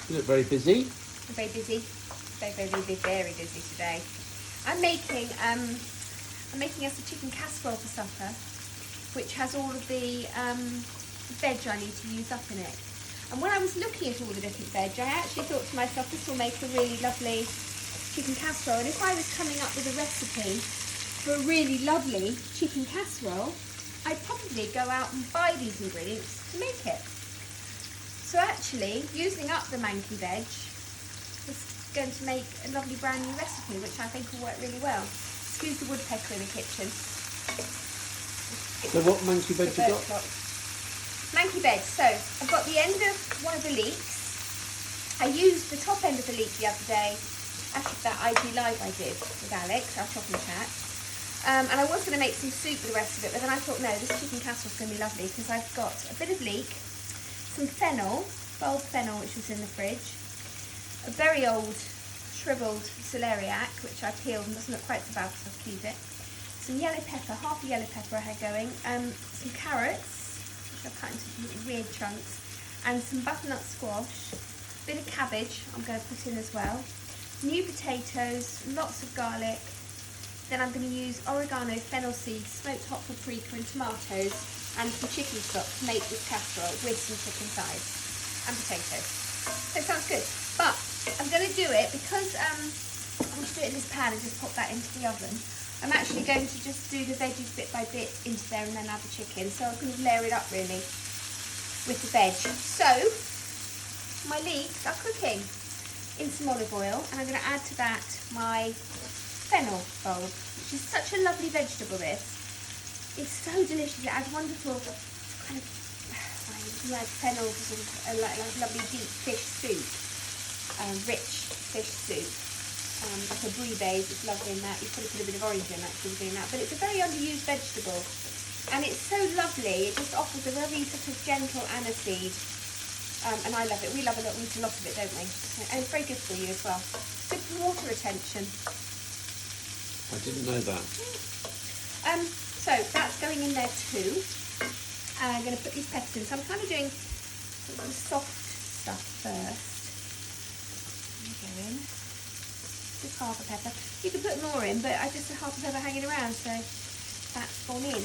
You look very busy. I'm very busy. Very busy today. I'm making us a chicken casserole for supper, which has all of the veg I need to use up in it. And when I was looking at all the different veg, I actually thought to myself, this will make a really lovely chicken casserole. And if I was coming up with a recipe for a really lovely chicken casserole, I'd probably go out and buy these ingredients to make it. So actually, using up the manky veg is going to make a lovely brand new recipe, which I think will work really well. Excuse the woodpecker in the kitchen. So what manky veg you got? Manky veg. So I've got the end of one of the leeks. I used the top end of the leek the other day after that IG live I did with Alex, our chocolate chat. And I was going to make some soup with the rest of it, but then I thought, no, this chicken casserole is going to be lovely because I've got a bit of leek, some fennel, bulb fennel, which was in the fridge, a very old shriveled celeriac, which I peeled and doesn't look quite so bad because I've cubed it, some yellow pepper, half a yellow pepper I had going, some carrots, which I've cut into weird chunks, and some butternut squash, a bit of cabbage I'm going to put in as well, new potatoes, lots of garlic. Then I'm going to use oregano, fennel seeds, smoked hot paprika and tomatoes and some chicken stock to make this casserole with some chicken thighs and potatoes. So it sounds good. But I'm going to do it because I'm going to do it in this pan and just pop that into the oven. I'm actually going to just do the veggies bit by bit into there and then add the chicken. So I'm going to layer it up really with the veg. So my leeks are cooking in some olive oil and I'm going to add to that my fennel bulb, which is such a lovely vegetable. This it's so delicious. It adds wonderful kind of like fennel to sort of like lovely deep fish soup, rich fish soup, like a brie base. It's lovely in that. You probably put a bit of orange in actually doing that, but it's a very underused vegetable and it's so lovely. It just offers a very sort of gentle aniseed, and I love it. We love it. We eat a lot of it, don't we? And it's very good for you as well. Good for water retention. I didn't know that. So that's going in there too. And I'm going to put these peppers in. So I'm kind of doing the soft stuff first. There you go in. Just half a pepper. You could put more in, but I just had half a pepper hanging around, so that's gone in.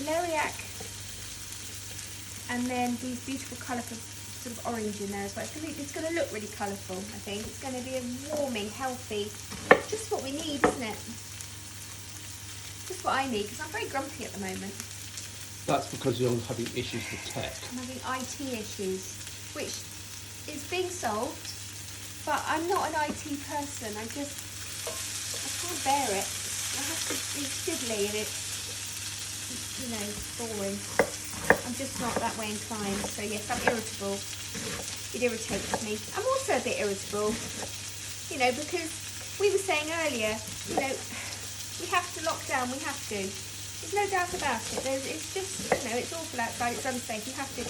Celeriac, and then these beautiful colourful sort of orange in there as well. It's going to look really colourful, I think. It's going to be a warming, healthy, just what we need, isn't it? Just what I need, because I'm very grumpy at the moment. That's because you're having issues with tech. I'm having IT issues, which is being solved, but I'm not an IT person. I can't bear it. I have to, it's fiddly and it's, you know, boring. I'm just not that way inclined, so yes, I'm irritable. It irritates me. I'm also a bit irritable, you know, because we were saying earlier, you know, we have to lock down, we have to. There's no doubt about it. It's just, you know, it's awful outside, it's unsafe, you have to.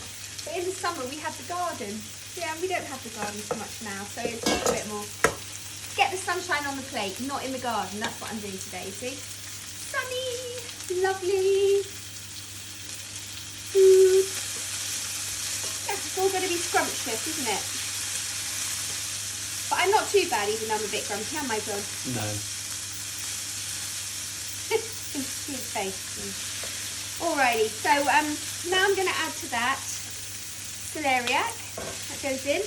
But in the summer we have the garden. Yeah, and we don't have the garden so much now, so it's just a bit more. Get the sunshine on the plate, not in the garden. That's what I'm doing today, see? Sunny, lovely. Food. Yes, it's all going to be scrumptious, isn't it? But I'm not too bad, even though I'm a bit grumpy, am I, John? No. His face. Alrighty, so now I'm going to add to that celeriac. That goes in.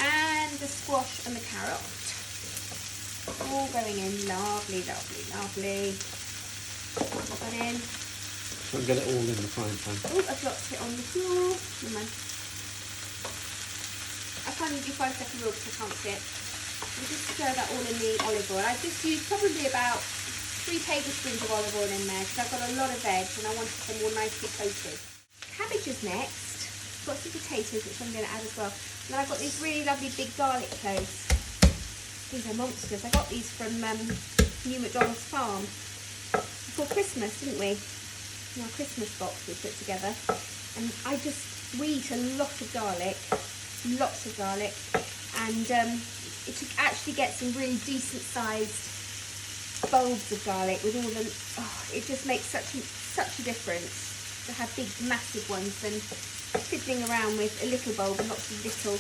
And the squash and the carrot. All going in. Lovely, lovely, lovely. Put that in. Try and get it all in the frying pan. Oh, I've dropped it on the floor. Never mind. I can't even do 5-second rule because I can't see it. I'll just stir that all in the olive oil. I've just used probably about 3 tablespoons of olive oil in there because I've got a lot of veg and I wanted them all nicely coated. Cabbage is next. I've got some potatoes which I'm going to add as well. And then I've got these really lovely big garlic cloves. These are monsters. I got these from New McDonald's farm before Christmas, didn't we? In our Christmas box we put together. And we eat a lot of garlic, lots of garlic. And it actually get some really decent sized bulbs of garlic with all the, it just makes such such a difference to have big, massive ones than fiddling around with a little bowl with lots of little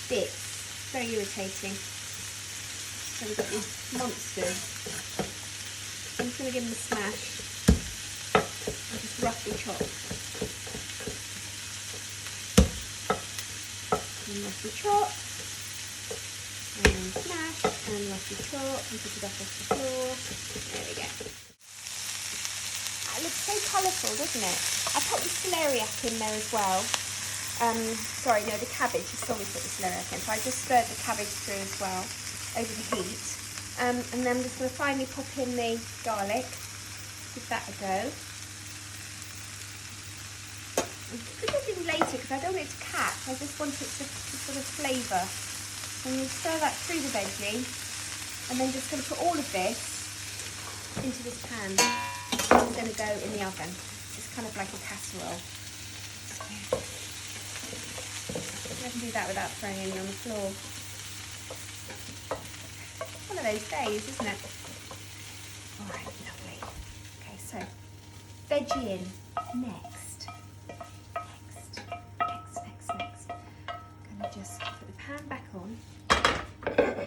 bits. Very irritating. So we've got these monsters. I'm just going to give them a smash and just roughly chop. And roughly chop. And smash and roughly chop and pick it up off the floor. There we go. That looks so colourful, doesn't it? I put the celeriac in there as well. Sorry, no, the cabbage. I saw me put the celeriac in, so I just stirred the cabbage through as well over the heat. And then I'm just going to finally pop in the garlic. Give that a go. I'm put it in later because I don't want it to catch. I just want it to sort of flavour. So I'm going to stir that through the veggie, and then just going to put all of this into this pan. It's going to go in the oven. It's kind of like a casserole. So, I can do that without throwing any on the floor. One of those days, isn't it? All right, lovely. Okay, so veggie in next. Next. I'm going to just put the pan back on. Oh,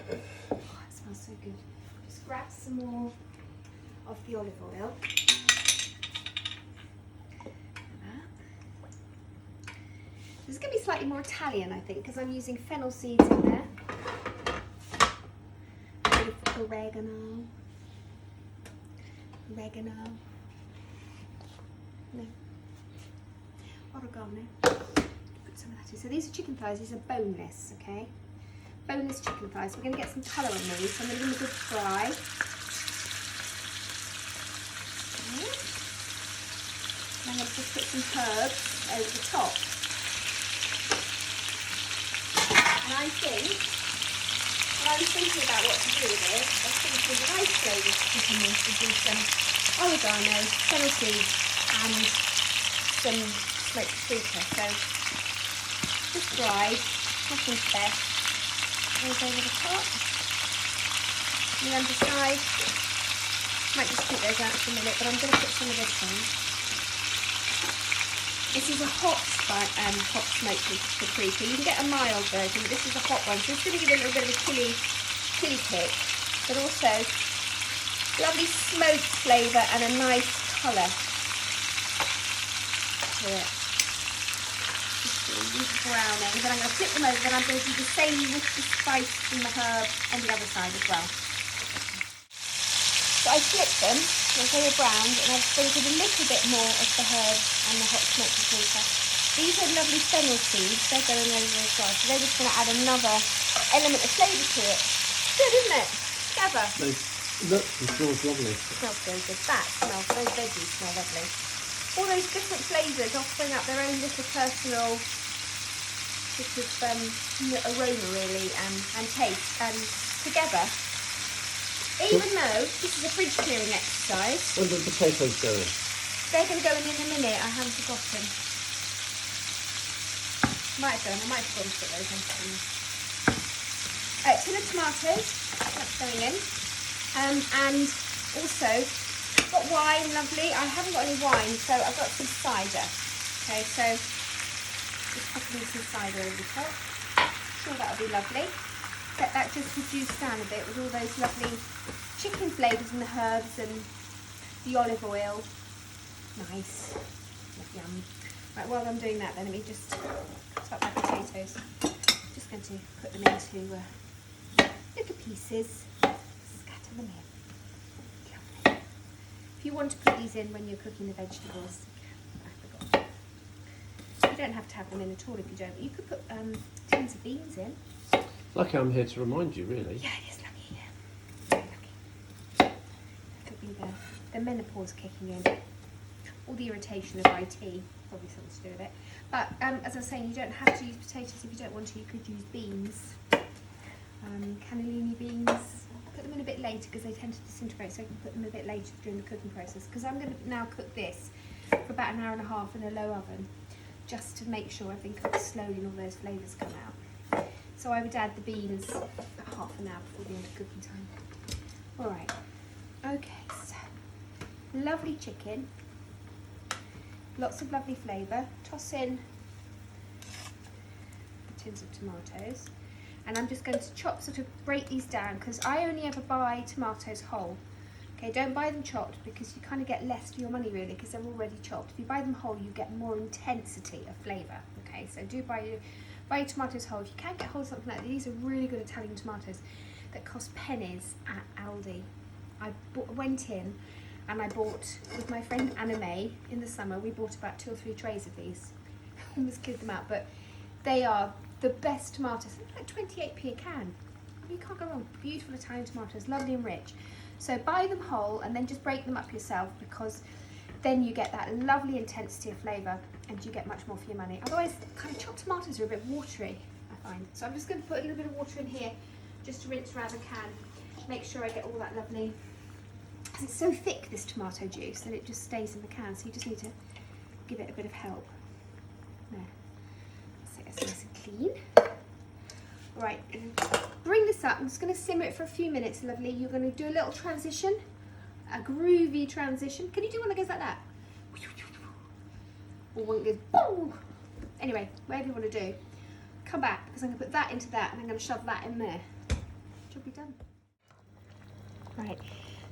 it smells so good. Just grab some more of the olive oil. This is going to be slightly more Italian, I think, because I'm using fennel seeds in there. A bit of oregano. No. Oregano. Put some of that in. So these are chicken thighs. These are boneless, okay? Boneless chicken thighs. We're going to get some colour on these. So I'm going to give them a good fry. Okay. And I'm going to just put some herbs over the top. And I think, when I was thinking about what to do with it, I was thinking the nice flavour to put in this would be some oregano, fennel seeds, and some smoked paprika. So, just dried, nothing special. Goes over the top. And the underside, might just keep those out for a minute, but I'm going to put some of this on. This is a hot smoked paprika. You can get a mild version, but this is a hot one. So it's going to give it a little bit of a chili kick, but also lovely smoked flavour and a nice colour to it. Just browning. Then I'm going to flip them over. Then I'm going to do the same with the spice and the herb on the other side as well. So I flipped them once they were browned, and I've sprinkled a little bit more of the herbs and the hot smoked paprika. These are lovely fennel seeds, they're going over as well, so they're just going to add another element of flavour to it. Good, isn't it? Gather. Look, it smells lovely. It smells very good. That smells, those veggies smell lovely. All those different flavours offering up their own little personal sort of aroma really and taste, and together. Even though this is a fridge clearing exercise. When do the potatoes go in? They're going to go in a minute. I haven't forgotten. I might have forgotten to put those in. Tin of tomatoes. That's going in. And also got wine, lovely. I haven't got any wine, so I've got some cider. Okay, so just popping in some cider over the top. Sure, that'll be lovely. Let that just reduce down a bit with all those lovely chicken flavours and the herbs and the olive oil. Nice. Yum. Right, while I'm doing that then, let me just cut up my potatoes. Just going to put them into little pieces. Scatter them in. Lovely. If you want to put these in when you're cooking the vegetables, I forgot. You don't have to have them in at all if you don't, but you could put tins of beans in. Lucky I'm here to remind you, really. Yeah, it is lucky, yeah. Very lucky. It could be the menopause kicking in. All the irritation of IT, probably something to do with it. But as I was saying, you don't have to use potatoes if you don't want to. You could use beans, cannellini beans. Put them in a bit later because they tend to disintegrate, so you can put them a bit later during the cooking process. Because I'm going to now cook this for about an hour and a half in a low oven, just to make sure everything cooks slowly and all those flavours come out. So I would add the beans about half an hour before the end of cooking time. Alright, okay, so lovely chicken, lots of lovely flavour. Toss in the tins of tomatoes. And I'm just going to chop, sort of break these down, because I only ever buy tomatoes whole. Okay, don't buy them chopped because you kind of get less for your money really, because they're already chopped. If you buy them whole, you get more intensity of flavour. Okay, so do buy your tomatoes whole. If you can't get hold of something like these, are really good Italian tomatoes that cost pennies at Aldi. I went in and I bought, with my friend Anna May in the summer, we bought about 2 or 3 trays of these. Almost cleared them out, but they are the best tomatoes. They're like 28p a can. You can't go wrong. Beautiful Italian tomatoes, lovely and rich. So buy them whole and then just break them up yourself, because then you get that lovely intensity of flavour and you get much more for your money. Otherwise, kind of chopped tomatoes are a bit watery, I find. So I'm just going to put a little bit of water in here just to rinse around the can. Make sure I get all that lovely. It's so thick, this tomato juice, that it just stays in the can. So you just need to give it a bit of help. There. So it's nice and clean. Right, bring this up. I'm just going to simmer it for a few minutes, lovely. You're going to do a little transition, a groovy transition. Can you do one that goes like that? Or one that goes boom? Anyway, whatever you want to do. Come back, because I'm going to put that into that and I'm going to shove that in there. Job be done. Right,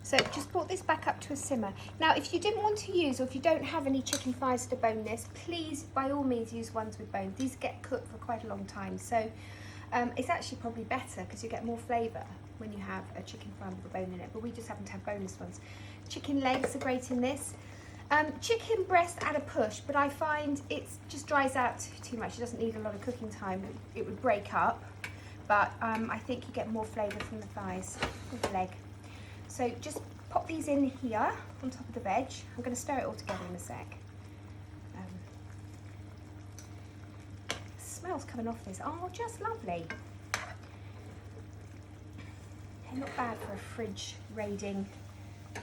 so just brought this back up to a simmer. Now, if you didn't want to use, or if you don't have any chicken thighs that are boneless, please, by all means, use ones with bones. These get cooked for quite a long time, so it's actually probably better because you get more flavour when you have a chicken thigh with a bone in it, but we just happen to have boneless ones. Chicken legs are great in this. Chicken breast add a push, but I find it just dries out too much. It doesn't need a lot of cooking time. It would break up, but I think you get more flavour from the thighs with the leg. So just pop these in here on top of the veg. I'm going to stir it all together in a sec. Smells coming off this. Oh, just lovely. Okay, not bad for a fridge raiding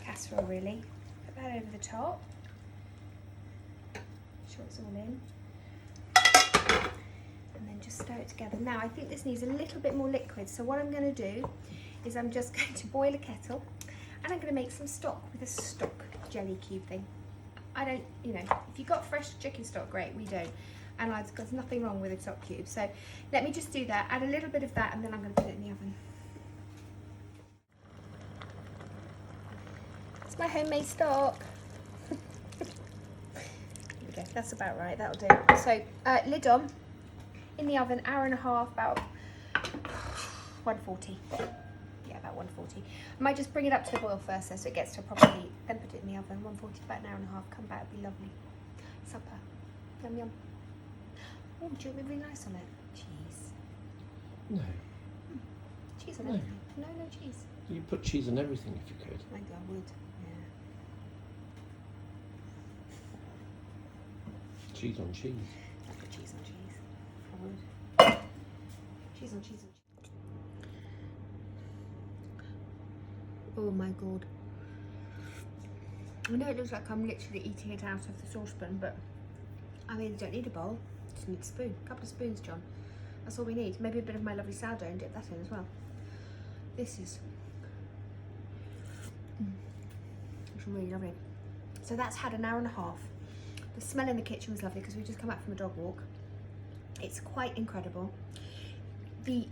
casserole, really. Put that over the top. Make sure it's all in. And then just stir it together. Now, I think this needs a little bit more liquid. So what I'm going to do is I'm just going to boil a kettle and I'm going to make some stock with a stock jelly cube thing. I don't, you know, if you've got fresh chicken stock, great. We don't. And there's nothing wrong with a stock cube. So let me just do that, add a little bit of that, and then I'm going to put it in the oven. It's my homemade stock. There we go, that's about right, that'll do. So lid on, in the oven, hour and a half, about 140. Yeah, about 140. I might just bring it up to the boil first so it gets to a proper heat, then put it in the oven. 140 for about an hour and a half, come back, it'll be lovely. Supper. Yum yum. Oh, do you want me really nice on it? Cheese. No. Cheese on everything. No cheese. You put cheese on everything if you could. I think I would. Yeah. Cheese on cheese. I'd put cheese on cheese. I would. Cheese on cheese on cheese. Oh my god. I know it looks like I'm literally eating it out of the saucepan, but I mean, you don't need a bowl. Just need a spoon. A couple of spoons, John. That's all we need. Maybe a bit of my lovely sourdough and dip that in as well. This is it's really lovely. So that's had an hour and a half. The smell in the kitchen was lovely because we just come back from a dog walk. It's quite incredible. The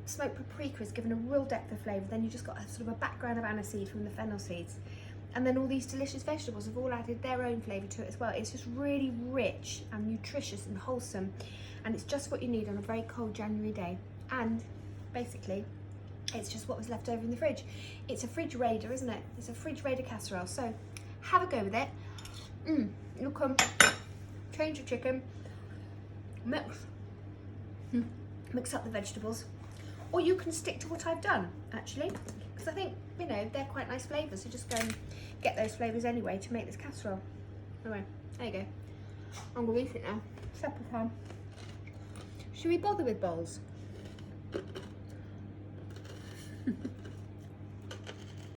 smoked paprika has given a real depth of flavour. Then you just got a sort of a background of aniseed from the fennel seeds. And then all these delicious vegetables have all added their own flavour to it as well. It's just really rich and nutritious and wholesome. And it's just what you need on a very cold January day. And basically, it's just what was left over in the fridge. It's a fridge raider, isn't it? It's a fridge raider casserole. So have a go with it. You'll come, change your chicken, mix up the vegetables. Or you can stick to what I've done, actually. Because I think, you know, they're quite nice flavours. So just go and get those flavours anyway to make this casserole. Anyway, there you go. I'm going to eat it now. Supper time. Should we bother with bowls?